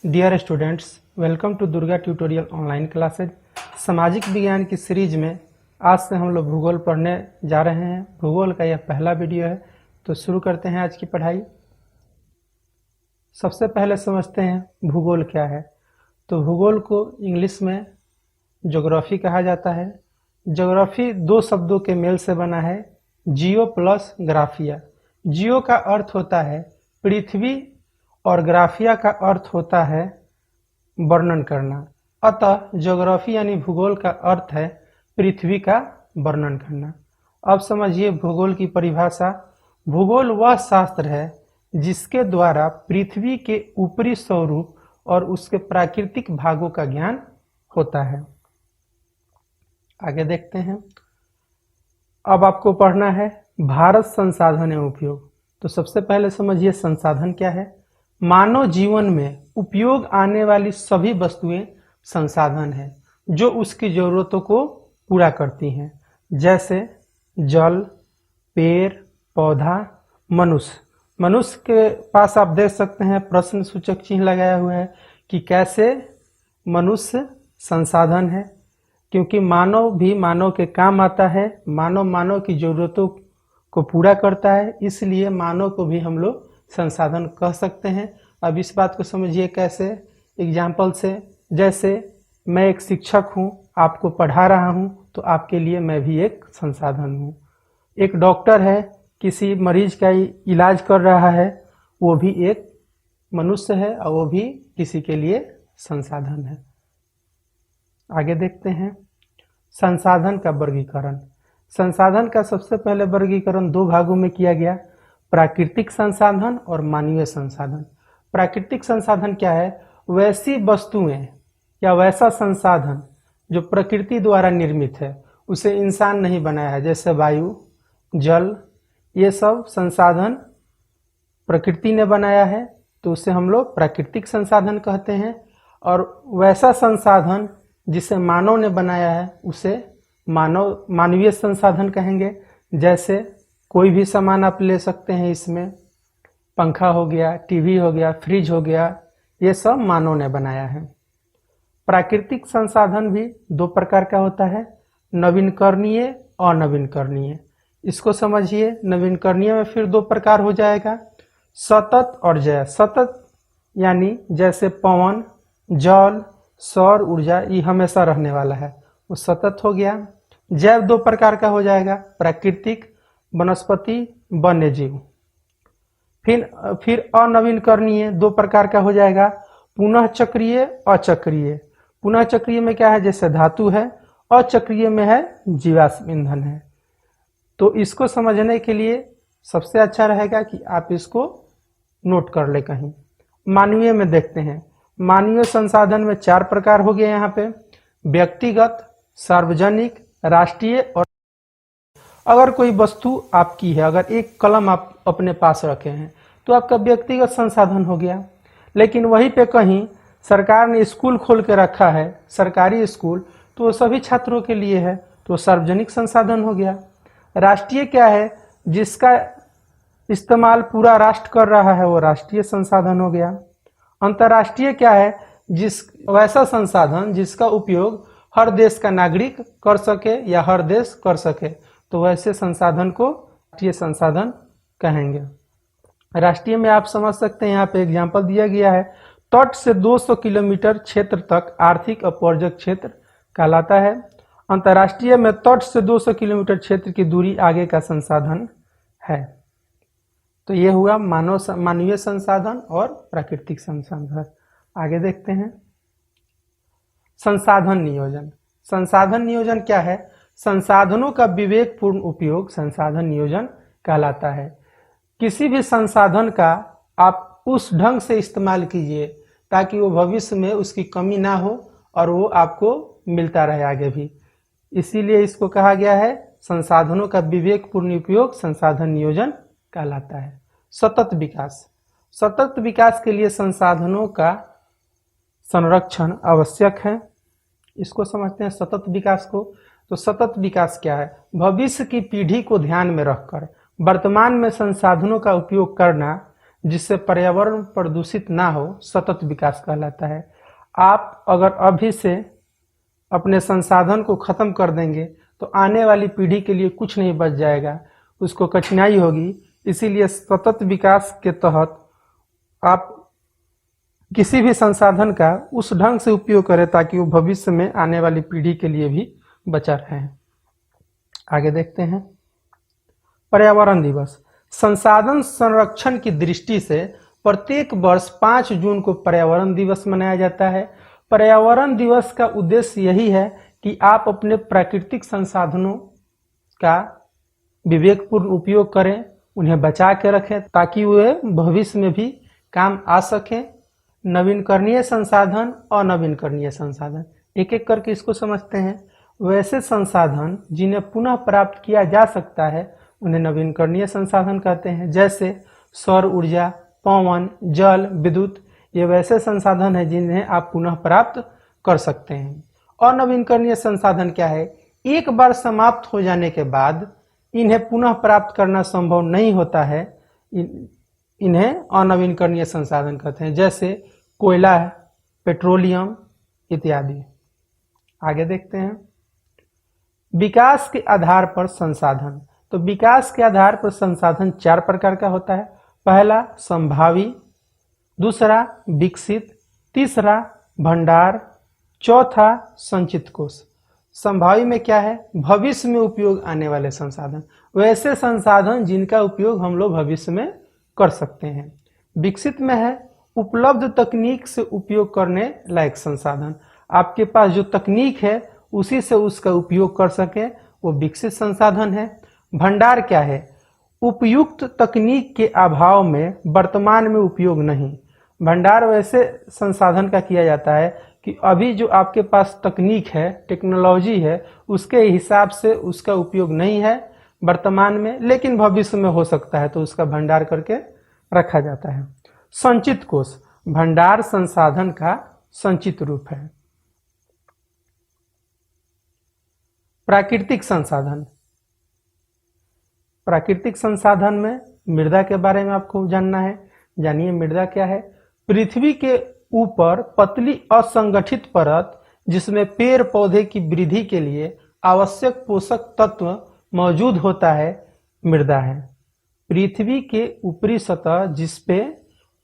Dear students, welcome to Durga tutorial online classes. सामाजिक विज्ञान की सीरीज में आज से हम लोग भूगोल पढ़ने जा रहे हैं। भूगोल का यह पहला वीडियो है, तो शुरू करते हैं आज की पढ़ाई। सबसे पहले समझते हैं भूगोल क्या है। तो भूगोल को इंग्लिश में ज्योग्राफी कहा जाता है। ज्योग्राफी दो शब्दों के मेल से बना है, जियो प्लस ग्राफिया। जियो का अर्थ होता है पृथ्वी और ग्राफिया का अर्थ होता है वर्णन करना। अतः ज्योग्राफी यानी भूगोल का अर्थ है पृथ्वी का वर्णन करना। अब समझिए भूगोल की परिभाषा। भूगोल वह शास्त्र है जिसके द्वारा पृथ्वी के ऊपरी स्वरूप और उसके प्राकृतिक भागों का ज्ञान होता है। आगे देखते हैं। अब आपको पढ़ना है भारत संसाधन एवं उपयोग। तो सबसे पहले समझिए संसाधन क्या है। मानव जीवन में उपयोग आने वाली सभी वस्तुएं संसाधन है जो उसकी जरूरतों को पूरा करती हैं, जैसे जल, पेड़ पौधा, मनुष्य। मनुष्य के पास आप देख सकते हैं प्रश्न सूचक चिन्ह लगाया हुआ है कि कैसे मनुष्य संसाधन है, क्योंकि मानव भी मानव के काम आता है। मानव की जरूरतों को पूरा करता है, इसलिए मानव को भी हम लोग संसाधन कह सकते हैं। अब इस बात को समझिए कैसे, एग्जाम्पल से। जैसे मैं एक शिक्षक हूँ, आपको पढ़ा रहा हूँ, तो आपके लिए मैं भी एक संसाधन हूँ। एक डॉक्टर है, किसी मरीज का इलाज कर रहा है, वो भी एक मनुष्य है और वो भी किसी के लिए संसाधन है। आगे देखते हैं संसाधन का वर्गीकरण। संसाधन का सबसे पहले वर्गीकरण दो भागों में किया गया, प्राकृतिक संसाधन और मानवीय संसाधन। प्राकृतिक संसाधन क्या है? वैसी वस्तुएं या वैसा संसाधन जो प्रकृति द्वारा निर्मित है, उसे इंसान नहीं बनाया है, जैसे वायु, जल, ये सब संसाधन प्रकृति ने बनाया है, तो उसे हम लोग प्राकृतिक संसाधन कहते हैं। और वैसा संसाधन जिसे मानव ने बनाया है, उसे मानवीय संसाधन कहेंगे। जैसे कोई भी सामान आप ले सकते हैं, इसमें पंखा हो गया, टीवी हो गया, फ्रिज हो गया, ये सब मानव ने बनाया है। प्राकृतिक संसाधन भी दो प्रकार का होता है, नवीनकरणीय और अनवीनकरणीय। इसको समझिए। नवीनकरणीय में फिर दो प्रकार हो जाएगा, सतत और जैव। सतत यानी जैसे पवन, जल, सौर ऊर्जा, ये हमेशा रहने वाला है, वो सतत हो गया। जैव दो प्रकार का हो जाएगा, प्राकृतिक, वनस्पति, वन्य जीव। फिर अनवीनकरणीय दो प्रकार का हो जाएगा, पुनः चक्रीय, अचक्रीय। पुनः चक्रीय में क्या है? जैसे धातु है। अचक्रीय में है जीवाश्म ईंधन है। तो इसको समझने के लिए सबसे अच्छा रहेगा कि आप इसको नोट कर ले कहीं। मानवीय में देखते हैं। मानवीय संसाधन में चार प्रकार हो गए यहाँ पे, व्यक्तिगत, सार्वजनिक, राष्ट्रीय और। अगर कोई वस्तु आपकी है, अगर एक कलम आप अपने पास रखे हैं, तो आपका व्यक्तिगत संसाधन हो गया। लेकिन वहीं पे कहीं सरकार ने स्कूल खोल के रखा है, सरकारी स्कूल, तो वो सभी छात्रों के लिए है, तो सार्वजनिक संसाधन हो गया। राष्ट्रीय क्या है? जिसका इस्तेमाल पूरा राष्ट्र कर रहा है, वो राष्ट्रीय संसाधन हो गया। अंतर्राष्ट्रीय क्या है? वैसा संसाधन जिसका उपयोग हर देश का नागरिक कर सके या हर देश कर सके, तो वैसे संसाधन को राष्ट्रीय संसाधन कहेंगे। राष्ट्रीय में आप समझ सकते हैं, यहाँ पे एग्जांपल दिया गया है, तट से 200 किलोमीटर क्षेत्र तक आर्थिक और पर्यटक क्षेत्र कहलाता है। अंतर्राष्ट्रीय में तट से 200 किलोमीटर क्षेत्र की दूरी आगे का संसाधन है। तो ये हुआ मानवीय संसाधन और प्राकृतिक संसाधन। आगे देखते हैं संसाधन नियोजन। संसाधन नियोजन क्या है? संसाधनों का विवेकपूर्ण उपयोग संसाधन नियोजन कहलाता है। किसी भी संसाधन का आप उस ढंग से इस्तेमाल कीजिए ताकि वो भविष्य में उसकी कमी ना हो और वो आपको मिलता रहे आगे भी। इसीलिए इसको कहा गया है संसाधनों का विवेकपूर्ण उपयोग संसाधन नियोजन कहलाता है। सतत विकास। सतत विकास के लिए संसाधनों का संरक्षण आवश्यक है। इसको समझते हैं सतत विकास को। तो सतत विकास क्या है? भविष्य की पीढ़ी को ध्यान में रखकर वर्तमान में संसाधनों का उपयोग करना, जिससे पर्यावरण प्रदूषित ना हो, सतत विकास कहलाता है। आप अगर अभी से अपने संसाधन को खत्म कर देंगे तो आने वाली पीढ़ी के लिए कुछ नहीं बच जाएगा, उसको कठिनाई होगी। इसीलिए सतत विकास के तहत आप किसी भी संसाधन का उस ढंग से उपयोग करें ताकि वो भविष्य में आने वाली पीढ़ी के लिए भी बचा रहे। आगे देखते हैं। पर्यावरण दिवस। संसाधन संरक्षण की दृष्टि से प्रत्येक वर्ष 5 जून को पर्यावरण दिवस मनाया जाता है। पर्यावरण दिवस का उद्देश्य यही है कि आप अपने प्राकृतिक संसाधनों का विवेकपूर्ण उपयोग करें, उन्हें बचा के रखें ताकि वे भविष्य में भी काम आ सकें। नवीनकरणीय संसाधन, अनवीनकरणीय संसाधन, एक एक करके इसको समझते हैं। वैसे संसाधन जिन्हें पुनः प्राप्त किया जा सकता है उन्हें नवीनकरणीय संसाधन कहते हैं, जैसे सौर ऊर्जा, पवन, जल, विद्युत। ये वैसे संसाधन हैं जिन्हें आप पुनः प्राप्त कर सकते हैं। अनवीनकरणीय संसाधन क्या है? एक बार समाप्त हो जाने के बाद इन्हें पुनः प्राप्त करना संभव नहीं होता है, इन्हें अनवीनकरणीय संसाधन कहते हैं, जैसे कोयला, पेट्रोलियम इत्यादि। आगे देखते हैं। विकास के आधार पर संसाधन। तो विकास के आधार पर संसाधन 4 प्रकार का होता है। पहला संभावी, दूसरा विकसित, तीसरा भंडार, चौथा संचित कोष। संभावी में क्या है? भविष्य में उपयोग आने वाले संसाधन, वैसे संसाधन जिनका उपयोग हम लोग भविष्य में कर सकते हैं। विकसित में है उपलब्ध तकनीक से उपयोग करने लायक संसाधन, आपके पास जो तकनीक है उसी से उसका उपयोग कर सके, वो विकसित संसाधन है। भंडार क्या है? उपयुक्त तकनीक के अभाव में वर्तमान में उपयोग नहीं। भंडार वैसे संसाधन का किया जाता है कि अभी जो आपके पास तकनीक है, टेक्नोलॉजी है, उसके हिसाब से उसका उपयोग नहीं है वर्तमान में, लेकिन भविष्य में हो सकता है, तो उसका भंडार करके रखा जाता है। संचित कोष भंडार संसाधन का संचित रूप है। प्राकृतिक संसाधन। प्राकृतिक संसाधन में मृदा के बारे में आपको जानना है। जानिए मृदा क्या है? पृथ्वी के ऊपर पतली असंगठित परत जिसमें पेड़ पौधे की वृद्धि के लिए आवश्यक पोषक तत्व मौजूद होता है, मृदा है। पृथ्वी के ऊपरी सतह जिस पे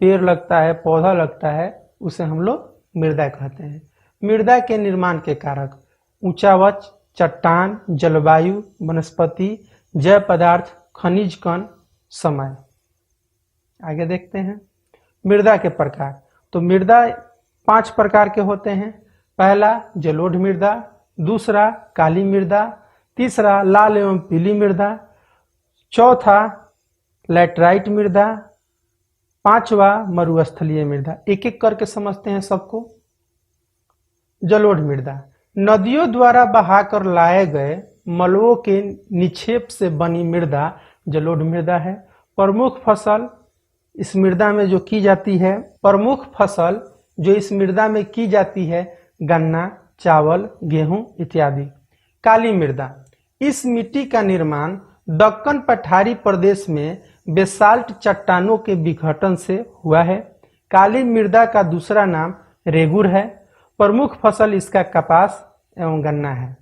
पेड़ लगता है, पौधा लगता है, उसे हम लोग मृदा कहते हैं। मृदा के निर्माण के कारक ऊंचावच, चट्टान, जलवायु, वनस्पति, जैव पदार्थ, खनिज कण, समय। आगे देखते हैं मृदा के प्रकार। तो मृदा 5 प्रकार के होते हैं। पहला जलोढ़ मृदा, दूसरा काली मृदा, तीसरा लाल एवं पीली मृदा, चौथा लैटराइट मृदा, पांचवा मरुस्थलीय मृदा। एक एक करके समझते हैं सबको। जलोढ़ मृदा नदियों द्वारा बहाकर लाए गए मलबों के निक्षेप से बनी मृदा जलोढ़ मृदा है। प्रमुख फसल इस मृदा में जो की जाती है, गन्ना, चावल, गेहूं इत्यादि। काली मृदा इस मिट्टी का निर्माण दक्कन पठारी प्रदेश में बेसाल्ट चट्टानों के विघटन से हुआ है। काली मृदा का दूसरा नाम रेगुर है। प्रमुख फसल इसका कपास एवं गन्ना है।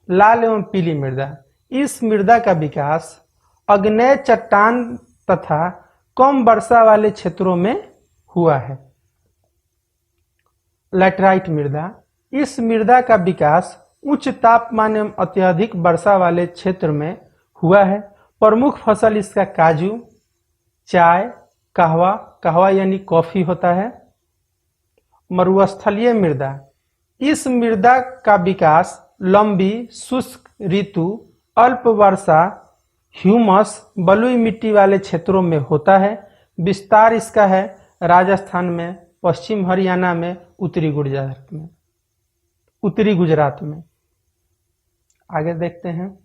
लाल एवं पीली मृदा इस मृदा का विकास अग्नेय चट्टान तथा कम वर्षा वाले क्षेत्रों में हुआ है। लैटराइट मृदा इस मृदा का विकास उच्च तापमान एवं अत्यधिक वर्षा वाले क्षेत्र में हुआ है। प्रमुख फसल इसका काजू, चाय, कहवा यानी कॉफी होता है। मरुस्थलीय मृदा इस मृदा का विकास लंबी शुष्क ऋतु, अल्प वर्षा, ह्यूमस, बलुई मिट्टी वाले क्षेत्रों में होता है। विस्तार इसका है राजस्थान में, पश्चिम हरियाणा में, उत्तरी गुजरात में। आगे देखते हैं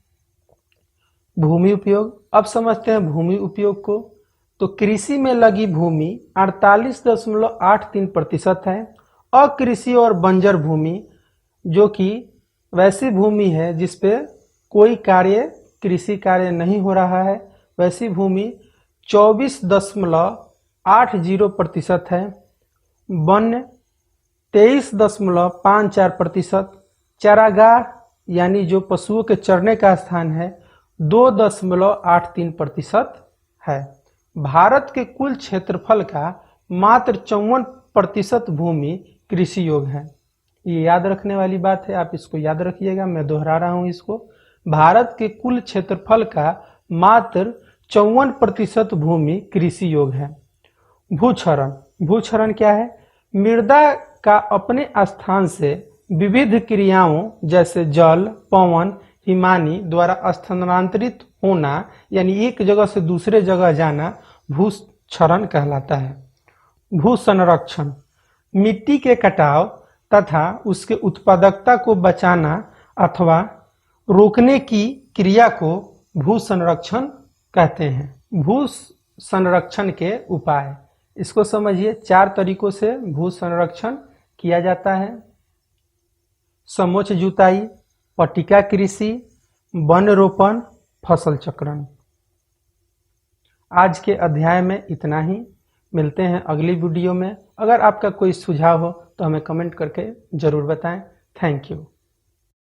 भूमि उपयोग। अब समझते हैं भूमि उपयोग को। तो कृषि में लगी भूमि 48.83% है। अकृषि और बंजर भूमि जो कि वैसी भूमि है जिसपे कोई कृषि कार्य नहीं हो रहा है, वैसी भूमि 24.13% 80% है। वन्य 23.54%। चारागाह यानी जो पशुओं के चरने का स्थान है 2.83% है। भारत के कुल क्षेत्रफल का मात्र 54% भूमि कृषि योग्य है। ये याद रखने वाली बात है, आप इसको याद रखिएगा, मैं दोहरा रहा हूं इसको। भारत के कुल क्षेत्रफल का मात्र 54% भूमि कृषि योग्य है। भूक्षरण। भूक्षरण क्या है? मृदा का अपने स्थान से विविध क्रियाओं जैसे जल, पवन, हिमानी द्वारा स्थानांतरित होना यानी एक जगह से दूसरे जगह जाना भूक्षरण कहलाता है। भूसंरक्षण। मिट्टी के कटाव तथा उसके उत्पादकता को बचाना अथवा रोकने की क्रिया को भूसंरक्षण कहते हैं। भू संरक्षण के उपाय इसको समझिए। 4 तरीकों से भू संरक्षण किया जाता है। समोच्च जुताई, पट्टिका कृषि, वन रोपण, फसल चक्रण। आज के अध्याय में इतना ही। मिलते हैं अगली वीडियो में। अगर आपका कोई सुझाव हो तो हमें कमेंट करके जरूर बताएं। Thank you.